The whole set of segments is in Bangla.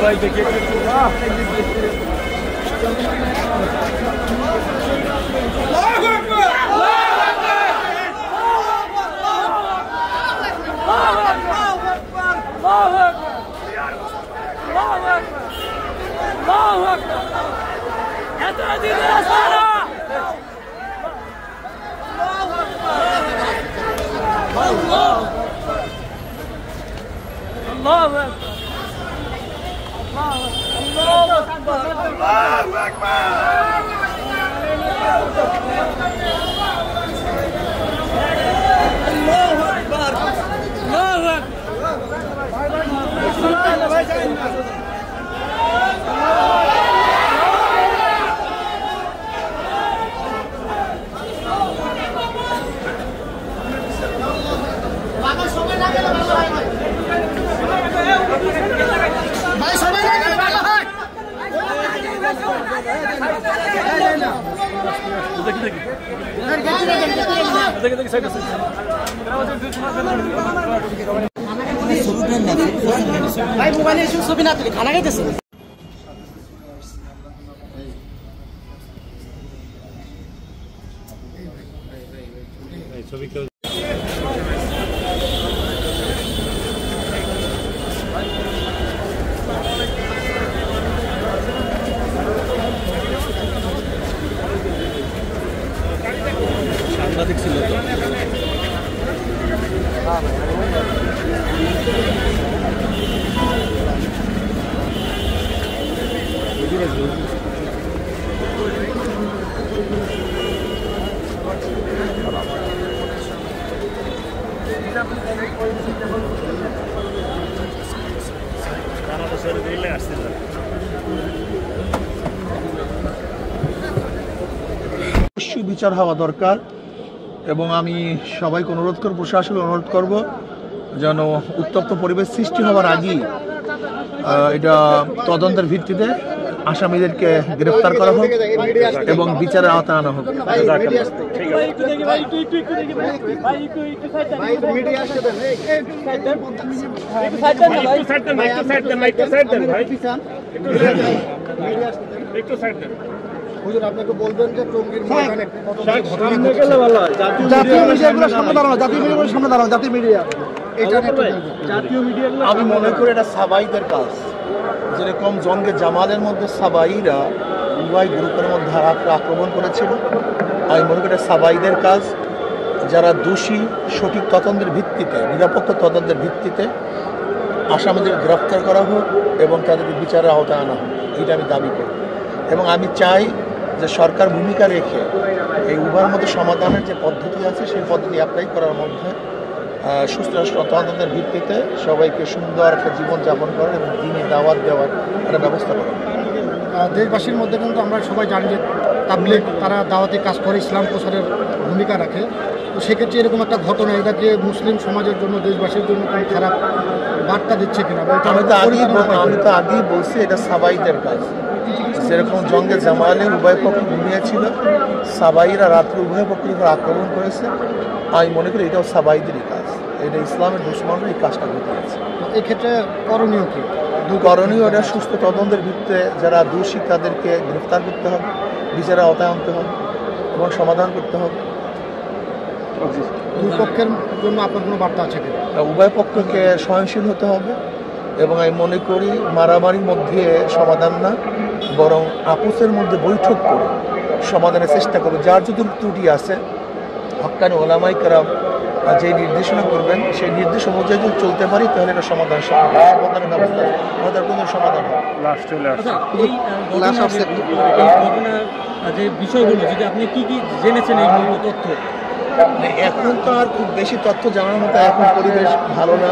भाई देखिए भाई मोबाइल ছবি না তুলি খানা খাইতেছে ছবি কেউ সাংবাদিক ছিল তো বিচার হওয়া দরকার এবং আমি সবাইকে অনুরোধ করব, প্রশাসনকে অনুরোধ করব যেন উত্তপ্ত পরিবেশ সৃষ্টি হওয়ার আগেই এটা তদন্তের ভিত্তিতে আসামিদেরকে গ্রেফতার করা হোক এবং বিচারের আওতায় আনা হোক। হুজুর আপনাকে বলবেন যে টঙ্গীর ময়দানে জাতীয় মিডিয়াগুলো সামনে দাঁড়ানো, জাতীয় মিডিয়াগুলো সামনে দাঁড়ানো, জাতীয় মিডিয়া জাতীয় মিডিয়া আমি মনে করি এটা সাবাইদের কাজ। যেরকম জঙ্গে জামালের মধ্যে সাবাইরা উভয় গ্রুপের মধ্যে আক্রমণ করেছিল, আমি মনে করি এটা সাবাইদের কাজ। যারা দোষী সঠিক তদন্তের ভিত্তিতে, নিরপেক্ষ তদন্তের ভিত্তিতে আসামিদের গ্রেফতার করা হোক এবং তাদেরকে বিচারের আওতায় আনা হোক, এটা আমি দাবি করি। এবং আমি চাই যে সরকার ভূমিকা রেখে এই উভয়ের মধ্যে সমাধানের যে পদ্ধতি আছে সেই পদ্ধতি অ্যাপ্লাই করার মধ্যে সুস্থ তদন্তের ভিত্তিতে সবাইকে সুন্দর একটা জীবনযাপন করার এবং দিনে দাওয়াত দেওয়ার একটা ব্যবস্থা করা। দেশবাসীর মধ্যে কিন্তু আমরা সবাই জানি যে তাবলীগ তারা দাওয়াতি কাজ করে, ইসলাম প্রচারের ভূমিকা রাখে। তো সেক্ষেত্রে এরকম একটা ঘটনা এটাকে মুসলিম সমাজের জন্য, দেশবাসীর জন্য কোনো খারাপ বার্তা দিচ্ছে কিনা? আমি তো আগেই বলছি এটা সাবাইদের কাজ। যেরকম জঙ্গে জামালে উভয় পক্ষ ঘুমিয়েছিল, সাবাইরা রাত্রে উভয় পক্ষের উপর আক্রমণ করেছে, আমি মনে করি এটাও সাবাইদেরই কাজ। এটা ইসলামের দুশ্মনরা এই কাজটা করতে হয়েছে। এক্ষেত্রে করণীয় কি? করণীয় এটা সুস্থ তদন্তের ভিত্তিতে যারা দোষী তাদেরকে গ্রেফতার করতে হবে, বিচারের আওতায় আনতে হবে এবং সমাধান করতে হবে। দুই পক্ষের জন্য আপনার কোনো বার্তা আছে কি? উভয় পক্ষকে সহনশীল হতে হবে এবং আমি মনে করি মারামারির মধ্যে সমাধান না, বরং আপোসের মধ্যে বৈঠক করে সমাধানের চেষ্টা করবে। যার যদি ত্রুটি আছে হক্কানি ওলামায়ে কেরাম যে নির্দেশনা করবেন সেই নির্দেশ অনুযায়ী যদি চলতে পারি তাহলে এটা সমাধানের ব্যবস্থা আমাদের কোনো সমাধান হবে। আচ্ছা, এই ঘটনার যে বিষয়গুলো যদি আপনি কি জেনেছেন এই তথ্য? এখন তো আর খুব বেশি তথ্য জানার মতো এখন পরিবেশ ভালো না,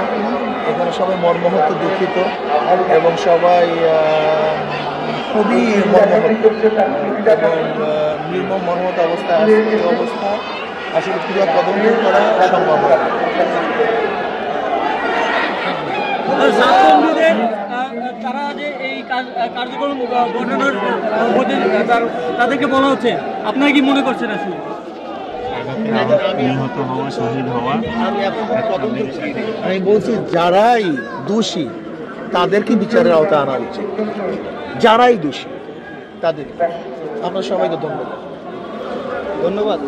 এখানে সবাই মর্মাহত দুঃখিত এবং সবাই খুবই মর্মাহত এবং নির্মম মর্মাহত অবস্থায় আছে। এই অবস্থা আসলে পুরো তদন্ত করা সম্ভব হয়। তারা যে এই কার্যক্রম ঘটানোর মধ্যে তাদেরকে বলা হচ্ছে, আপনারা কি মনে করছেন আসলে? আমি বলছি যারাই দোষী তাদেরকে বিচারের আওতায় আনা উচিত, যারাই দোষী তাদের। আপনার সবাইকে ধন্যবাদ।